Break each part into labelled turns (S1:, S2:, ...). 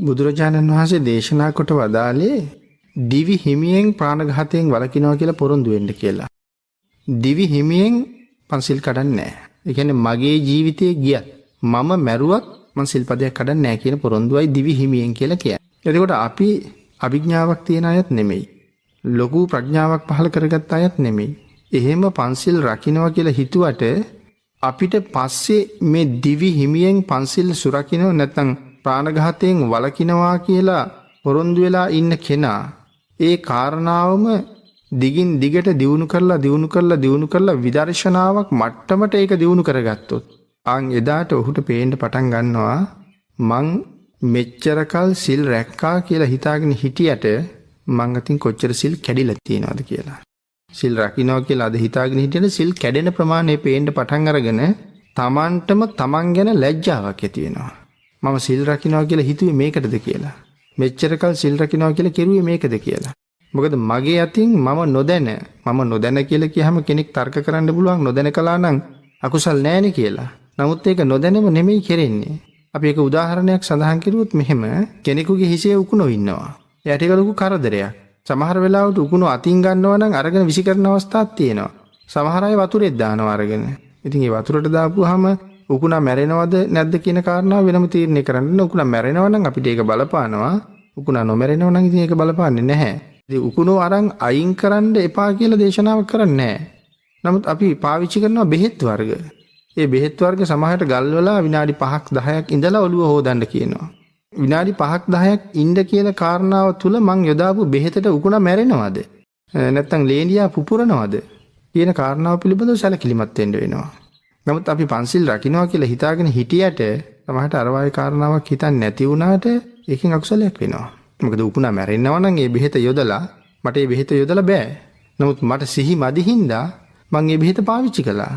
S1: බුදුරජාණන් වහන්සේ දේශනා කොට වදාළේ දිවි හිමියෙන් ප්‍රාණඝාතයෙන් වළකිනවා කියලා පොරොන්දු වෙන්න කියලා. දිවි හිමියෙන් පන්සිල් කඩන්නේ නැහැ. ඒ කියන්නේ මගේ ජීවිතේ ගියත් මම මැරුවත් මං සිල්පදයක් කඩන්නේ නැහැ කියන පොරොන්දුවයි දිවි හිමියෙන් කියලා කියන්නේ. එතකොට අපි අභිඥාවක් තියන අයත් නෙමෙයි. ලොකු ප්‍රඥාවක් පහළ කරගත්ත අයත් නෙමෙයි. එහෙම පන්සිල් රකින්නවා කියලා හිතුවට අපිට පස්සේ මේ දිවි හිමියෙන් පන්සිල් සුරකින්නව නැත්නම් ප්‍රාණඝාතයෙන් වළකිනවා කියලා පොරොන්දු වෙලා ඉන්න කෙනා ඒ කාරණාවම දිගින් දිගට දියුණු කරලා විදර්ශනාවක් මට්ටමට ඒක දියුණු කරගත්තොත් ආන් එදාට ඔහුට පේන්න පටන් ගන්නවා මං මෙච්චරකල් සිල් රැක්කා කියලා හිතාගෙන හිටියට මං අතින් කොච්චර සිල් කැඩිලා තියෙනවද කියලා. සිල් රකින්නවා කියලා අද හිතාගෙන හිටියට සිල් කැඩෙන ප්‍රමාණය පේන්න පටන් අරගෙන තමන්ටම තමන් ගැන ලැජ්ජාවක් ඇති වෙනවා. මම සිල් රකින්නවා කියලා හිතුවේ මේකටද කියලා. මෙච්චරකල් සිල් රකින්නවා කියලා කෙරුවේ මේකද කියලා. මොකද මගේ අතින් මම නොදැන කියලා කියහම කෙනෙක් තර්ක කරන්න පුළුවන් නොදැන කළා නම් අකුසල් නැහැනේ කියලා. නමුත් ඒක නොදැනම නෙමෙයි කෙරෙන්නේ. අපි ඒක උදාහරණයක් සඳහන් කරුවොත් මෙහෙම කෙනෙකුගේ හිසේ උකුණෝ ඉන්නවා. එයාට ඒක ලොකු කරදරයක්. සමහර වෙලාවට උකුණෝ අතින් ගන්නවා නම් අරගෙන විසි කරන අවස්ථාවක් තියෙනවා. සමහර අය වතුරෙත් දානවා අරගෙන. ඉතින් ඒ වතුරට දාපුවාම උකුණා මැරෙනවද නැද්ද කියන කාරණාව වෙනම තීරණය කරන්න. උකුණා මැරෙනවා නම් අපිට ඒක බලපානවා. උකුණා නොමැරෙනවා නම් ඉතින් ඒක බලපාන්නේ නැහැ. ඉතින් උකුණෝ අරන් අයින් කරන්න එපා කියලා දේශනාවක් කරන්නේ නැහැ. නමුත් අපි පාවිච්චි කරනවා බෙහෙත් වර්ග. ඒ බෙහෙත් වර්ග සමහරට ගල්වලා විනාඩි 5ක් 10ක් ඉඳලා ඔළුව හොදන්න කියනවා. විනාඩි 5ක් 10ක් ඉන්න කියන කාරණාව තුල මං යොදාපු බෙහෙතට උකුණා මැරෙනවද? නැත්නම් ලේනියා පුපුරනවද? කියන කාරණාව පිළිබඳව සැලකිලිමත් වෙන්න වෙනවා. නමුත් අපි පන්සිල් රකින්නවා කියලා හිතාගෙන හිටියට සමහරට අර වගේ කාරණාවක් හිතන්නේ නැති වුණාට ඒකෙන් අකුසලයක් වෙනවා. මොකද උකුණා මැරෙන්නව නම් ඒ බෙහෙත යොදලා මට ඒ බෙහෙත යොදලා බෑ. නමුත් මට සිහි මදි හින්දා මං ඒ බෙහෙත පාවිච්චි කළා.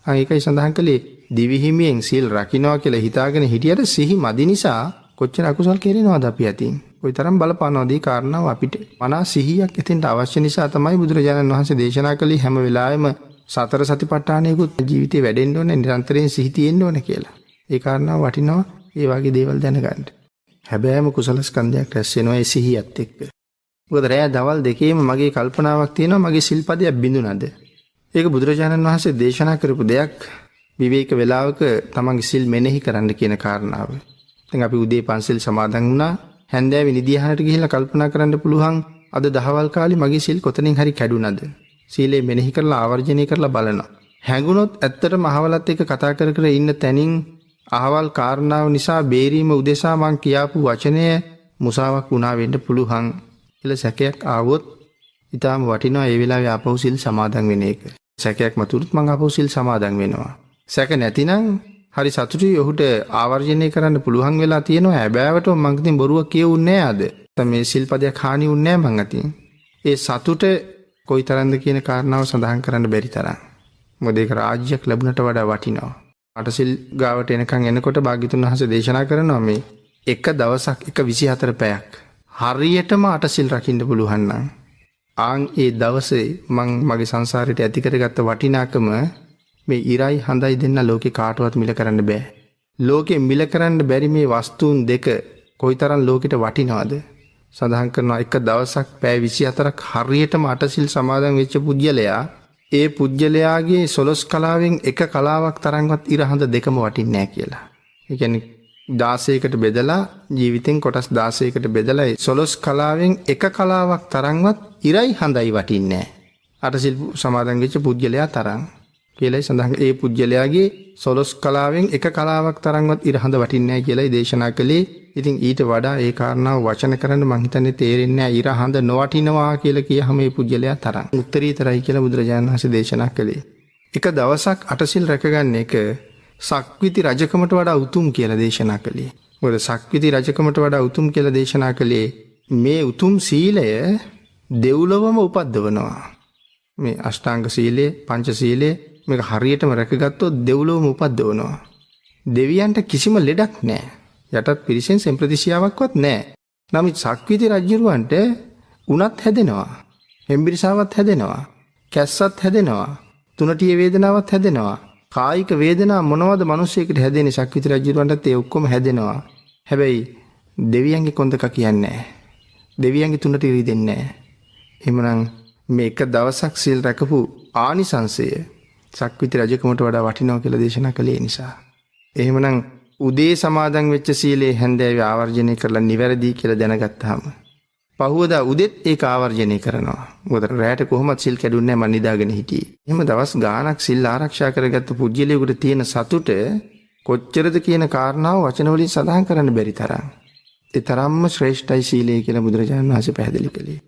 S1: ඒකයි සඳහන් කළේ දිවි හිමියෙන් සීල් රකින්නවා කියලා හිතාගෙන හිටියට සිහි මදි නිසා කොච්චර අකුසල් කෙරෙනවද අපි අතින්. කොයිතරම් බලපානවද මේ කාරණාව අපිට. මනා සිහියක් එතෙන්ට අවශ්‍ය නිසා තමයි බුදුරජාණන් වහන්සේ දේශනා කළේ හැම වෙලාවෙම සතර සතිපට්ඨානයකුත් ජීවිතේ වැඩෙන්න ඕනේ නිරන්තරයෙන් සිහි තියෙන්න ඕනේ කියලා. ඒ කාරණාව වටිනවා ඒ වගේ දේවල් දැනගන්න. හැබැයිම කුසල ස්කන්ධයක් රැස් වෙනවා ඒ සිහියත් එක්ක. මොකද රෑ දවල් දෙකේම මගේ කල්පනාවක් තියෙනවා මගේ සිල්පදයක් බිඳුනද. ඒක බුදුරජාණන් වහන්සේ දේශනා කරපු දෙයක් විවේක වේලාවක තමන්ගේ සිල් මෙනෙහි කරන්න කියන කාරණාව. දැන් අපි උදේ පන්සිල් සමාදන් වුණා හැන්දෑවේ නිදියහනට ගිහිල්ලා කල්පනා කරන්න පුළුවන් අද දහවල් කාලේ මගේ සිල් කොතනින් හරි කැඩුනද? සීලේ මෙනෙහි කරලා ආවර්ජනය කරලා බලනවා. හැඟුණොත් ඇත්තටම අහවලත් එක්ක කතා කර කර ඉන්න තැනින් අහවල් කාරණාව නිසා බේරීම උදෙසා මං කියාපු වචනය මුසාවක් වුණා වෙන්න පුළුවන් කියලා සැකයක් ආවොත් ඊටාම වටිනවා ඒ වෙලාවේ ආපහු සිල් සමාදන් වෙන එක. සැකයක් මතුරුත් මං ආපහු සිල් සමාදන් වෙනවා. සැක නැතිනම් හරි සතුටුයි ඔහුට ආවර්ජනය කරන්න පුළුවන් වෙලා තියෙනවා. හැබෑවට මං ඉතින් බොරුවක් කියුන්නේ නැහැ අද. මේ සිල්පදයක් හානි වුන්නේ නැහැ මං අතින්. ඒ සතුට කොයිතරම්ද කියන කාරණාව සඳහන් කරන්න බැරි තරම්. මොකද ඒක රාජ්‍යයක් ලැබුණට වඩා වටිනවා. අටසිල් ගාවට එනකන් එනකොට භාග්‍යතුන් වහන්සේ දේශනා කරනවා මේ එක දවසක් එක 24 පැයක් හරියටම අටසිල් රකින්න පුළුවන් නම් ආන් ඒ දවසේ මං මගේ සංසාරයට ඇති කරගත්ත වටිනාකම මේ ඉරයි හඳයි දෙන්න ලෝකේ කාටවත් මිල කරන්න බෑ. ලෝකේ මිල කරන්න බැරි මේ වස්තුන් දෙක කොයිතරම් ලෝකෙට වටිනවද? සඳහන් කරනවා එක දවසක් පැය 24ක් හරියටම අටසිල් සමාදන් වෙච්ච පුජ්‍යලයා ඒ පුජ්‍යලයාගේ 12 කලාවෙන් එක කලාවක් තරම්වත් ඉරහඳ දෙකම වටින්නේ නැහැ කියලා. ඒ කියන්නේ 16කට බෙදලා ජීවිතෙන් කොටස් 16කට බෙදලා 12 කලාවෙන් එක කලාවක් තරම්වත් ඉරයි හඳයි වටින්නේ නැහැ. අටසිල් සමාදන් වෙච්ච පුජ්‍යලයා තරම් කියලායි සඳහන්. ඒ පුජ්‍යලයාගේ 12 කලාවෙන් එක කලාවක් තරම්වත් ඉරහඳ වටින්නේ නැහැ කියලායි දේශනා කළේ. ඉතින් ඊට වඩා ඒ කාරණාව වචන කරන්න මං හිතන්නේ තේරෙන්නේ නැහැ. ඉරහඳ නොවටිනවා කියලා කියහම මේ පුජ්‍යලයා තරම් උත්තරීතරයි කියලා බුදුරජාණන් වහන්සේ දේශනා කළේ. එක දවසක් අටසිල් රැකගන්න එක සක්විති රජකමට වඩා උතුම් කියලා දේශනා කළේ. මොකද සක්විති රජකමට වඩා උතුම් කියලා දේශනා කළේ මේ උතුම් සීලය දෙව්ලොවම උපද්දවනවා. මේ අෂ්ටාංග සීලය, පංච සීලය මේක හරියටම රැකගත්තොත් දෙව්ලොවම උපද්දවනවා. දෙවියන්ට කිසිම ලෙඩක් නැහැ. යටත් පිරිසෙන් සම්ප්‍රතිශියාවක්වත් නැහැ. නමුත් සක්විති රජුරවන්ට උණත් හැදෙනවා. හෙම්බිරිසාවත් හැදෙනවා. කැස්සත් හැදෙනවා. තුනටිය වේදනාවක් හැදෙනවා. කායික වේදනා මොනවද මිනිස්සෙකුට හැදෙන්නේ? සක්විති රජුරවන්ටත් ඒ ඔක්කොම හැදෙනවා. හැබැයි දෙවියන්ගේ කොන්දක කියන්නේ නැහැ. දෙවියන්ගේ තුනට ඉරි දෙන්නේ නැහැ. එහෙමනම් මේ එක දවසක් සීල් රැකපු ආනිසංසය සක්විති රජකමට වඩා වටිනවා කියලා දේශනා කළේ නිසා. එහෙමනම් උදේ සමාදන් වෙච්ච සීලේ හැන්දෑවේ ආවර්ජනය කරලා නිවැරදි කියලා දැනගත්තාම පහුවදා උදෙත් ඒක ආවර්ජනය කරනවා. මොකද රැයට කොහොමද සිල් කැඩුන්නේ නැහැ මන් නිදාගෙන හිටියේ. එහෙම දවස් ගාණක් සිල් ආරක්ෂා කරගත්ත පුජ්‍යලයකට තියෙන සතුට කොච්චරද කියන කාරණාව වචන වලින් සඳහන් කරන්න බැරි තරම්. ඒ තරම්ම ශ්‍රේෂ්ඨයි සීලය කියලා බුදුරජාණන් වහන්සේ පැහැදිලි කළේ.